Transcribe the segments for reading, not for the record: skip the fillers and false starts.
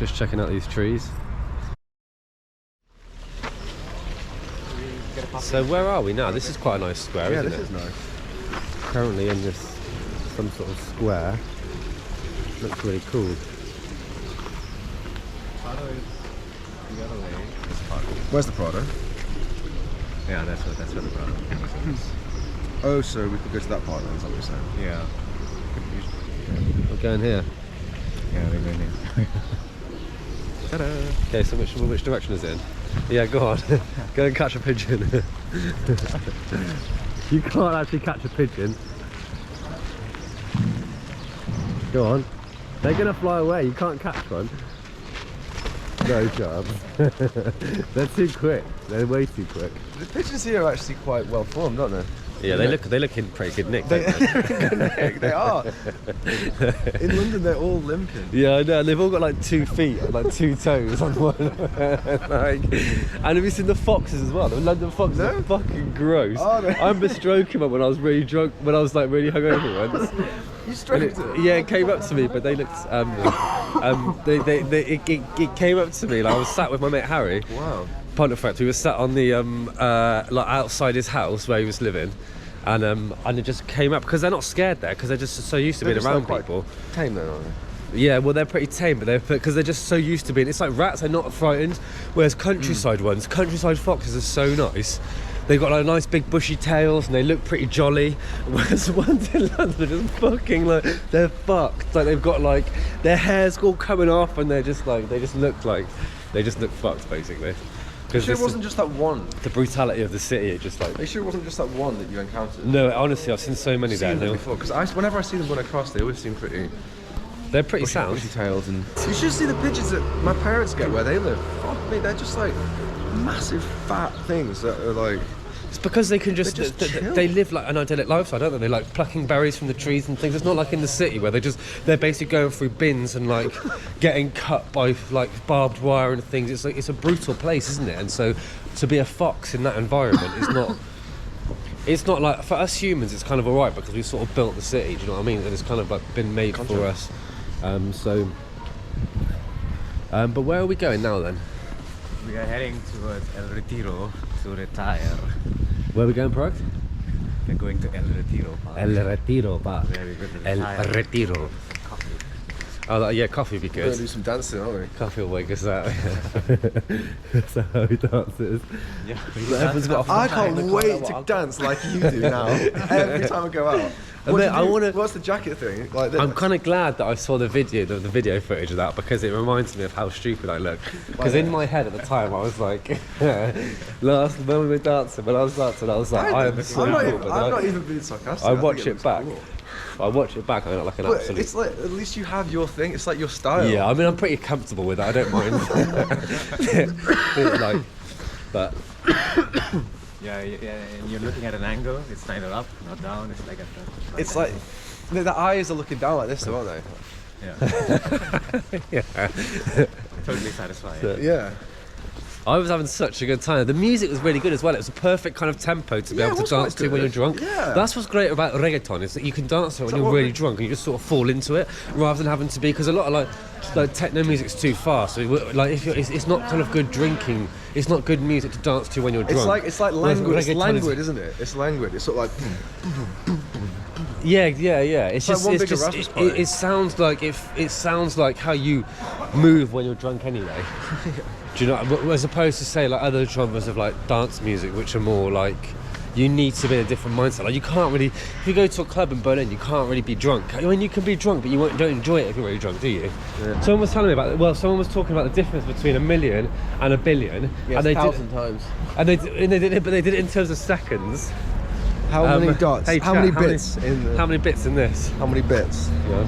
Just checking out these trees. So where are we now? This is quite a nice square, isn't it? Yeah, this is nice. Currently in this some sort of square. Looks really cool. Prado is the other way. Where's the Prado? Yeah, that's where the Prado Museum is. Oh, so we could go to that part then, is that what you're saying? Yeah. We're going here. Yeah, we're going in. Ta-da! Okay, so which direction is it in? Yeah, go on. Go and catch a pigeon. You can't actually catch a pigeon. Go on. They're gonna fly away. You can't catch one. No chance. They're too quick. They're way too quick. The pigeons here are actually quite well formed, aren't they? Yeah, they look in pretty good nick. They are. In London, they're all limping. Yeah, I know. And they've all got like 2 feet and like 2 toes on one. Like, and have you seen the foxes as well? The London foxes are fucking gross. Oh, I remember stroking one when I was really drunk, when I was like really hungover once. You stroked it? Yeah, it came up to me, but they looked. It came up to me. Like I was sat with my mate Harry. Wow. Pontefract. We were sat on the like outside his house where he was living, and it just came up because they're not scared there because they're just so used to being around people. Tame then, aren't they? Yeah, well they're pretty tame, but because they're just so used to being. It's like rats. They're not frightened. Whereas countryside foxes are so nice. They've got like nice big bushy tails and they look pretty jolly. Whereas the ones in London are just fucking like they're fucked. Like they've got like their hair's all coming off and they're just like they just look fucked basically. Because it wasn't just that one. The brutality of the city, it just like. Are you sure it wasn't just that one that you encountered? No, honestly, I've seen so many there. Before, because whenever I see them run across, they always seem pretty. They're pretty sound. Bushy tails and. You should see the pigeons that my parents get where they live. Fuck me, they're just like massive fat things that are like. It's because they can just they live like an idyllic lifestyle, don't they? They like plucking berries from the trees and things. It's not like in the city where they're basically going through bins and like getting cut by like barbed wire and things. It's like it's a brutal place, isn't it? And so to be a fox in that environment is not. It's not like for us humans. It's kind of alright because we sort of built the city. Do you know what I mean? And it's kind of like been made for us. But where are we going now then? We are heading towards El Retiro to retire. Where are we going, Park? We're going to El Retiro Park. El Retiro Park. Where we go to El retire. Retiro. Coffee. Oh, yeah, coffee would be We're gonna good. do some dancing, aren't we? Coffee will wake us up. That's how he dances. Yeah. Everyone's got a I can't wait to dance like you do now. Every time I go out. What's the jacket thing? Like this? I'm kind of glad that I saw the video footage of that because it reminds me of how stupid I look. Because in my head at the time I was like, when we were dancing, I was like, I am so cool. But I'm not even being sarcastic. I watch it back. Cool. I watch it back. I look like an absolute. It's like at least you have your thing. It's like your style. Yeah, I mean I'm pretty comfortable with it. I don't mind. But. Yeah, and you're looking at an angle. It's neither up, not down. It's like at the. It's like the eyes are looking down like this, though, aren't they? Yeah. Yeah. Totally satisfying. So, yeah. I was having such a good time. The music was really good as well. It was a perfect kind of tempo to be able to dance to when you're drunk. Yeah. That's what's great about reggaeton is that you can dance to it when you're really drunk and you just sort of fall into it rather than having to be because a lot of like techno music's too fast. So like if it's not kind of good drinking. It's not good music to dance to when you're drunk. It's like languid. It's languid, isn't it? It's languid. It's sort of like. Yeah. It's just like one it's big just it sounds like it sounds like how you move when you're drunk anyway. Do you know? As opposed to say like other genres of like dance music, which are more like you need to be in a different mindset. Like you can't really, if you go to a club in Berlin, you can't really be drunk. I mean, you can be drunk, but you don't enjoy it if you're really drunk, do you? Yeah. Someone was telling me about it. Well, someone was talking about the difference between 1 million and 1 billion. Yeah, and they 1,000 times. And they did it, but they did it in terms of seconds. How many dots? Hey, how many bits How many bits in this? How many bits? Yeah.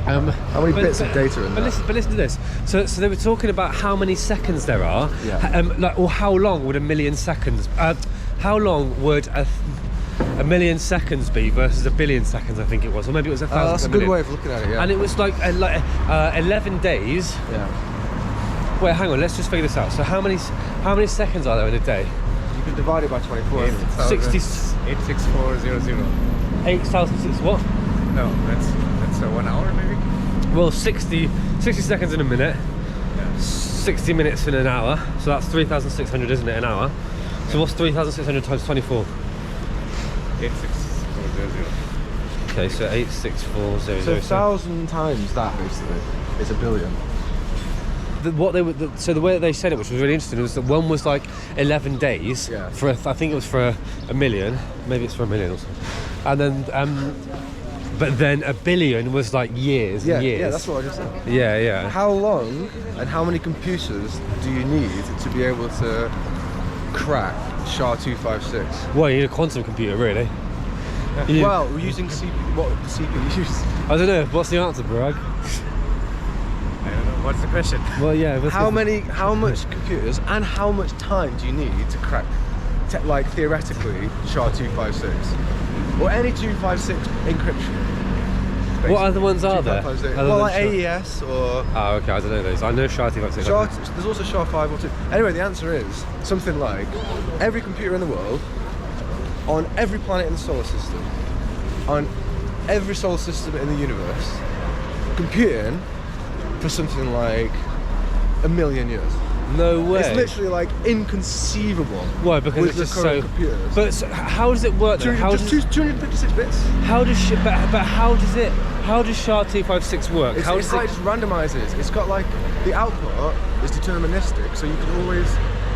How many bits of data in that? But listen to this. So they were talking about how many seconds there are, or how long would 1 million seconds? How long would a 1 million seconds be versus 1 billion seconds? I think it was, or maybe it was 1,000. That's a good way of looking at it. Yeah. And it was like 11 days. Yeah. Wait, hang on. Let's just figure this out. So how many seconds are there in a day? You can divide it by 24. 60. 86400. 8,006 what? No, that's 1 hour maybe. Well, 60 seconds in a minute, 60 minutes in an hour, so that's 3,600, isn't it, an hour? So what's 3,600 times 24? 86400. Okay, so 86400. So 1,000 times that basically is a billion. So the way that they said it, which was really interesting, was that one was like 11 days for I think it was for a million, maybe it's for a million or something, and then but then a billion was like years and years. Yeah, that's what I just said. Yeah. How long and how many computers do you need to be able to crack SHA-256? Well, you need a quantum computer, really. Well, we're using what CPUs? I don't know. What's the answer, Parag? I don't know. What's the question? Well, yeah. How much computers and how much time do you need to crack, like theoretically, SHA-256 or any 256 encryption? Basically. What other ones are there? Well, like AES or. Oh, okay. I don't know those. I know SHA-256. There's also SHA-512. Anyway, the answer is something like every computer in the world, on every planet in the solar system, on every solar system in the universe, computing for something like 1 million years. No way. It's literally like inconceivable. Why? Because with it's just the current so. computers. But so how does it work? Then? How just 256 bits. How does but how does it? How does SHA-256 work? It's like it just randomizes. It's got like the output is deterministic, so you can always.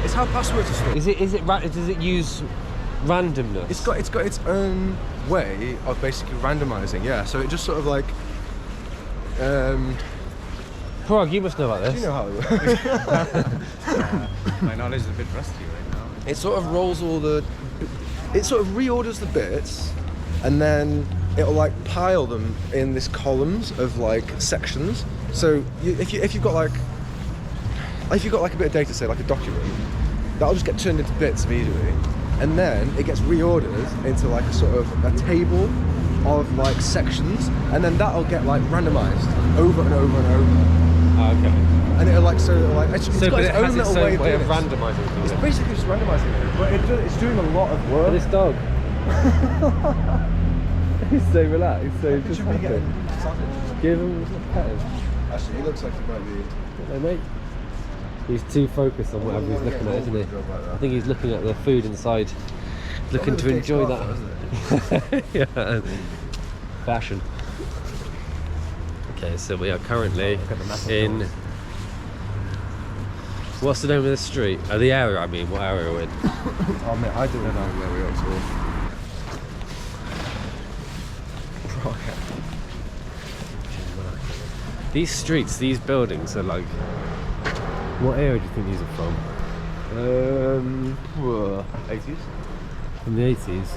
It's how passwords are stored. Does it use randomness? It's got its own way of basically randomizing. Yeah. So it just sort of like. Parag, you must know about this. Do you know how it works? My knowledge is a bit rusty right now. It sort of rolls it sort of reorders the bits, and then it'll like pile them in this columns of like sections. So if you've got like a bit of data, say like a document, that'll just get turned into bits immediately, and then it gets reordered into like a sort of a table of like sections, and then that'll get like randomized over and over and over. Okay. And it'll like it's got its own little way of of randomizing things. It's basically just randomizing it, but it's doing a lot of work. This dog. He's so relaxed, so just Should we get him started? give him a pet him. Actually, he looks like he might be. Hello, mate. He's too focused on whatever he's looking at, isn't he? I think he's looking at the food inside, looking to enjoy that. Yeah. Fashion. Okay, so we are currently in. What's the name of the street? The area, I mean. What area are we in? Oh, mate, I don't know where we are at all. These streets, these buildings are like. What area do you think these are from? 80s? From the 80s?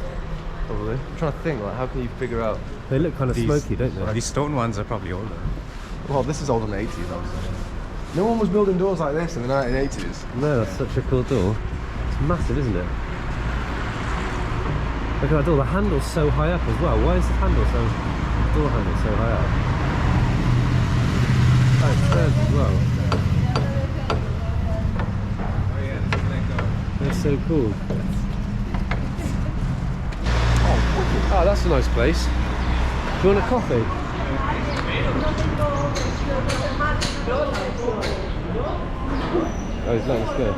Probably. I'm trying to think, like, how can you figure out? They look kind of smoky, don't they? These stone ones are probably older. Well, this is older than 80s, obviously. No one was building doors like this in the 1980s. No, that's such a cool door. It's massive, isn't it? Look at that door. The handle's so high up as well. Why is the door handle so high up? Oh, it turns as well. Oh yeah, this is like That's so cool. Oh, that's a nice place. Do you want a coffee? Oh, he's letting us go.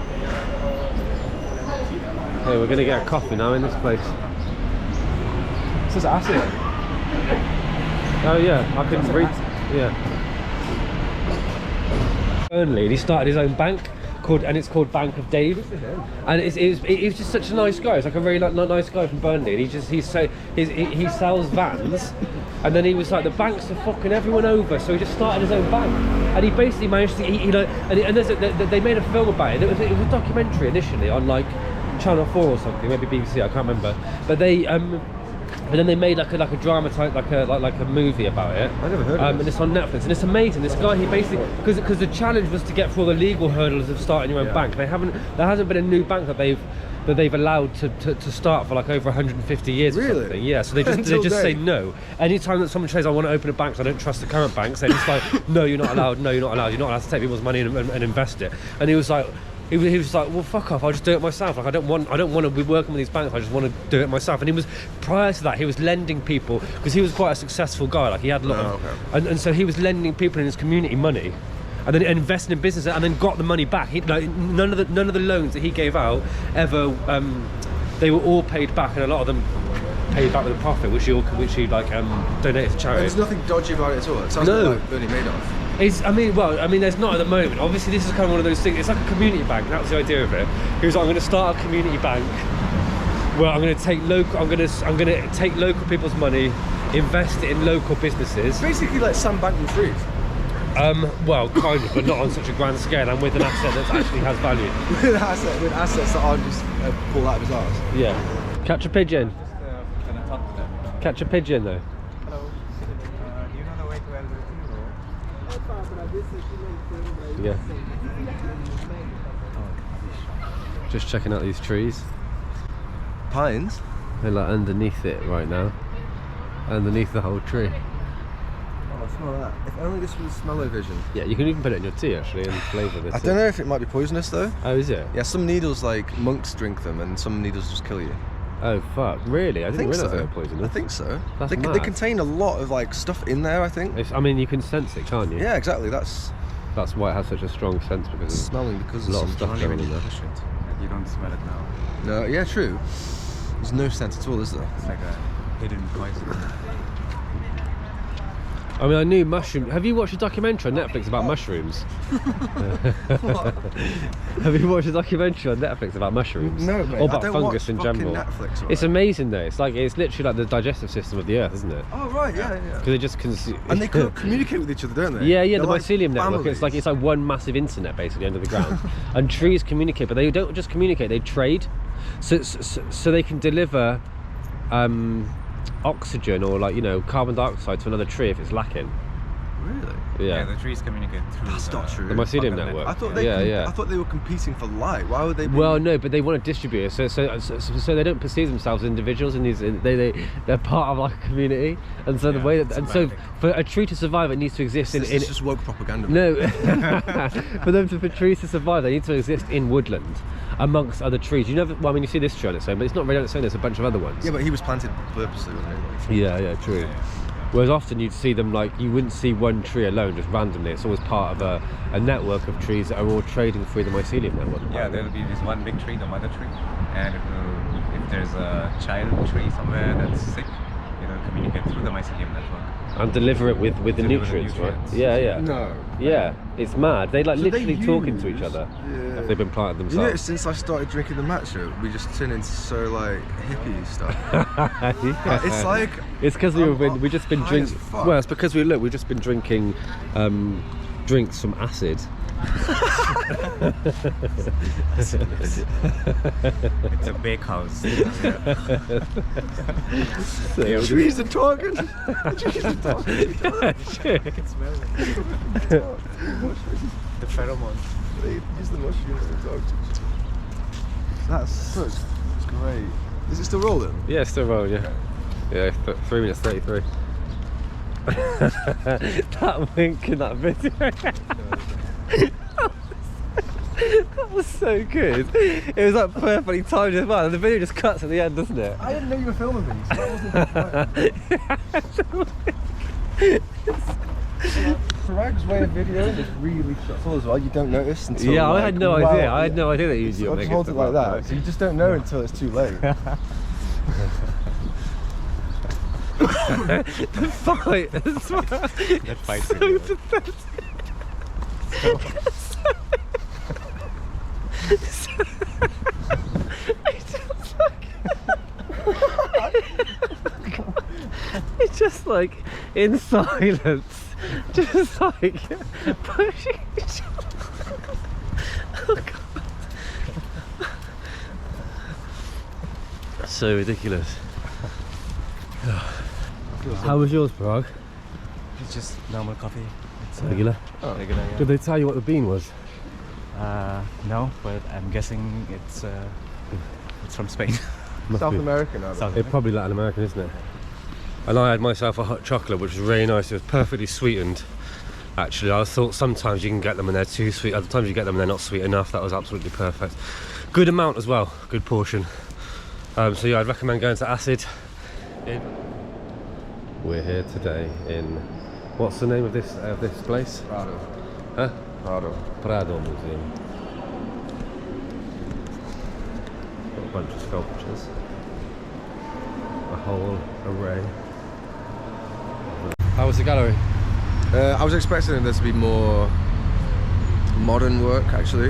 Hey, we're gonna get a coffee now in this place. It says acid. Oh yeah, I can read. Yeah. Burnley, and he started his own bank and it's called Bank of Dave. And he was just such a nice guy. It's like a very nice guy from Burnley. And he sells vans. And then he was like, the banks are fucking everyone over, so he just started his own bank. And he basically managed to, they made a film about it. It was a documentary initially on like Channel 4 or something, maybe BBC, I can't remember. But and then they made like a drama type, like a movie about it. I never heard of it. And it's on Netflix, and it's amazing. This guy, he basically, because the challenge was to get through all the legal hurdles of starting your own bank. There hasn't been a new bank that they've allowed to start for like over 150 years or Really? something. Yeah, so they just say no. Anytime that someone says I want to open a bank, so I don't trust the current banks, they're just like, no, you're not allowed. No, you're not allowed. You're not allowed to take people's money and invest it. And he was like, He was like, well, fuck off, I'll just do it myself. Like, I don't want to be working with these banks, I just want to do it myself. And he was, prior to that, he was lending people, because he was quite a successful guy, like he had a lot of, and so he was lending people in his community money, and then investing in business, and then got the money back. None of the loans that he gave out ever, they were all paid back, and a lot of them paid back with a profit, which he like donated to charity. There's nothing dodgy about it at all. It sounds like Bernie Madoff. I mean, there's not at the moment. Obviously, this is kind of one of those things. It's like a community bank. That was the idea of it. He was like, I'm going to start a community bank where I'm going to take local people's money, invest it in local businesses. Basically, like Sam Bankman-Fried. Well, kind of, but not on such a grand scale, and with an asset that actually has value. with assets that aren't just pulled out of his arse. Yeah. Catch a pigeon. Just gonna talk to them. Catch a pigeon, though. Hello. Do you know the way to El Retiro? Yeah. Just checking out these trees. Pines? They're like underneath it right now. Underneath the whole tree. Oh, smell that. If only this was smell-o-vision. Yeah, you can even put it in your tea actually and flavour this. I don't know if it might be poisonous though. Oh, is it? Yeah, some needles, like monks drink them, and some needles just kill you. Oh fuck! Really? I didn't realise they were poisonous. I think so. That's They mad. contain a lot of like stuff in there, I think. I mean, you can sense it, can't you? Yeah, exactly. That's Why it has such a strong sense, because it's smelling because a lot of of stuff some going in there. Push it. You don't smell it now. No, yeah, true. There's no sense at all, is there? It's like a hidden poison. I mean, I knew mushroom. Have you watched a documentary on Netflix about mushrooms? Have you watched a documentary on Netflix about mushrooms? No, mate. Or about I don't fungus watch in fucking general? Netflix, right? It's amazing though. It's literally like the digestive system of the earth, isn't it? Oh right, yeah. Because they just consume. And they communicate with each other, don't they? Yeah, They're the like mycelium network. families. It's like one massive internet basically under the ground. And trees communicate, but they don't just communicate; they trade. So they can deliver oxygen or carbon dioxide to another tree if it's lacking. Really? Yeah. The trees communicate through. That's not true. The mycelium Fucking network. I thought they I thought they were competing for light. Why would they be? Well, no, but they want to distribute it, so they don't perceive themselves as individuals. They're part of like a community, and so the way that, and so for a tree to survive, it needs to exist in. It's just woke propaganda. No, for trees to survive, they need to exist in woodland, amongst other trees. You see this tree on its own, but it's not really on its own. There's a bunch of other ones. Yeah, but he was planted purposely, wasn't he? Yeah, true. Whereas often you'd see them you wouldn't see one tree alone just randomly. It's always part of a network of trees that are all trading through the mycelium network. Yeah, there'll be this one big tree, the mother tree, and if there's a child tree somewhere that's sick, it'll communicate through the mycelium network. And deliver it with the nutrients, right? Yeah. No. Yeah, it's mad. They literally they talking to use- each other. Yeah. If they've been planted You know, themselves. since I started drinking the matcha, we just turn into so like hippie stuff. It's like It's because we've just been high drinking. as fuck. Well, it's because we've just been drinking drinks from acid. It's a bakehouse. the trees are talking. The trees are talking. I can smell it. The pheromones. They use the mushrooms to talk to each other. That's great. Is it still rolling? Yeah, still rolling. Yeah, 3 minutes 33. That wink in that video. That was so good. It was like perfectly timed as well. And the video just cuts at the end, doesn't it? I didn't know you were filming me, so that wasn't Parag's way of videoing is really subtle as well. You don't notice until Yeah, I had no idea. well, I had no idea that you Just were making hold it stuff like up. that. So you just don't know until it's too late. The fight as well. That fight So video. pathetic. It's just like in silence, just like pushing each other. Oh god. So ridiculous. How was yours, Parag? It's just normal coffee. It's Regular? regular, yeah. Did they tell you what the bean was? No, but I'm guessing it's from Spain. Must South be. American, I South It's probably Latin American, isn't it? And I had myself a hot chocolate, which was really nice. It was perfectly sweetened, Actually, I thought sometimes you can get them and they're too sweet, other times you get them and they're not sweet enough. That was absolutely perfect. Good amount as well, good portion. So yeah, I'd recommend going to Acid. We're here today in, what's the name of this place? Prado. Huh? Prado. Museum. Got a bunch of sculptures. A whole array. How was the gallery? I was expecting there to be more modern work, actually.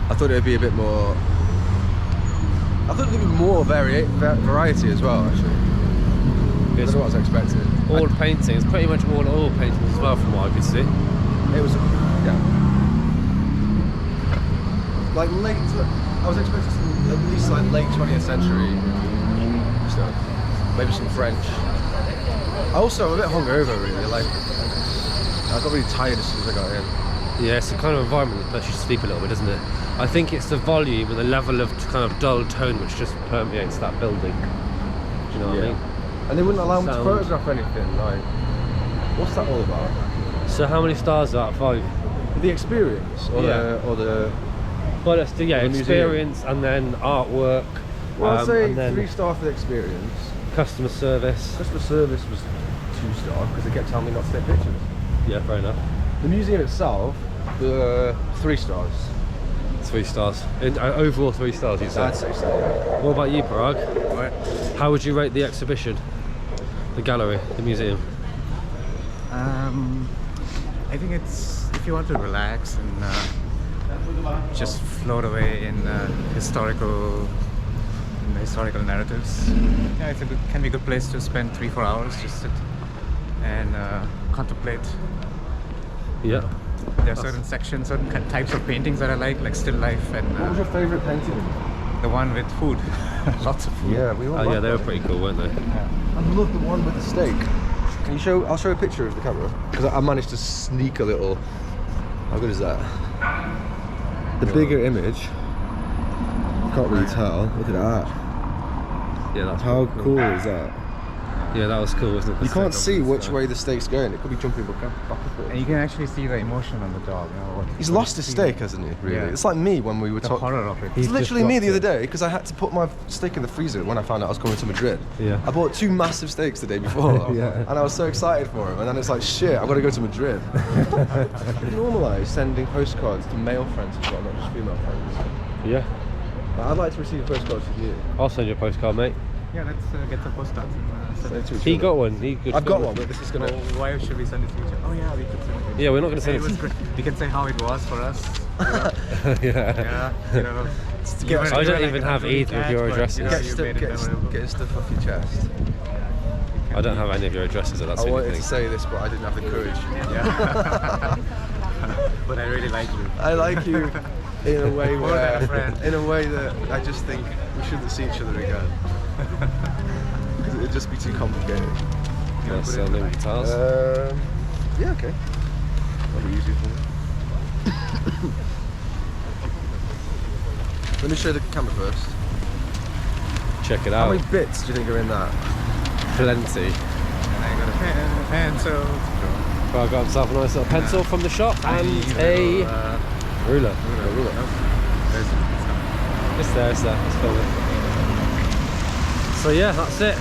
I thought it'd be a bit more. I thought there'd be more variety as well, actually. That's what I was expecting. All paintings, pretty much all oil paintings as well, from what I could see. It was, yeah. Like late. I was expecting some, at least like late 20th century stuff. Maybe some French. Also, I'm a bit hungover, really. Like, I got really tired as soon as I got in. Yeah, it's the kind of environment that lets you sleep a little bit, doesn't it? I think it's the volume and the level of kind of dull tone which just permeates that building. Do you know what I mean? And they wouldn't allow me to Sound. photograph anything. Like, what's that all about? So how many stars out of 5? The experience, or the Well, let's do, yeah, the museum. experience and then artwork. Well, I'd say and then 3 star for the experience. customer service. Customer service was 2 star because they kept telling me not to take pictures. Yeah, fair enough. The museum itself, 3 stars. 3 stars. Overall 3 stars, you I'd said. say so. Yeah. What about you, Parag? What? How would you rate the exhibition? The gallery, the museum? I think it's, if you want to relax and just float away in historical narratives, yeah, it's can be a good place to spend 3-4 hours, just sit and contemplate. Yeah. There are certain sections, certain types of paintings that I like still life, and What was your favourite painting? the one with food, lots of food. Yeah, we all. Oh yeah, they were pretty cool, weren't they? I love the one with the steak. Can you show? I'll show a picture of the camera because I managed to sneak a little. How good is that? The bigger image. You can't really tell. Look at that. Yeah, that's How pretty cool is that? Yeah, that was cool, wasn't it? You can't see which way the steak's going. It could be jumping back and forth. And you can actually see the emotion on the dog. You know, He's lost his steak, hasn't he? Really? Yeah. It's like me when we were the talking. horror of it. It's He's literally just me the lost other day because I had to put my steak in the freezer when I found out I was coming to Madrid. Yeah. I bought 2 massive steaks the day before. Yeah. And I was so excited for them. And then it's like, shit, I've got to go to Madrid. Normalise sending postcards to male friends as well, not just female friends. Yeah. But I'd like to receive postcards from you. I'll send you a postcard, mate. Yeah, let's get some postcards. Send it to each He other. got one. He could I've got one, but this is gonna. Why should we send it to each other? Oh yeah, we could send it to Yeah, we're not going to send It was it. great. We can say how it was for us. Yeah. Yeah, you know. I don't even have either of your addresses. Get stuff off your chest. I don't have any of your addresses, that's I the only wanted thing. to say this, but I didn't have the courage. Yeah. But I really like you. I like you in a way More than a friend. in a way that I just think we shouldn't see each other again. Because it'd just be too complicated. Yeah, selling guitars. Yeah, okay. That'll be easy for me. Let me show the camera first. Check it How out. many bits do you think are in that? Plenty. And I got a pen, pencil. I got himself a nice little pencil from the shop and a ruler. Ruler. It's there, it's there. Let's film it. So yeah, that's it.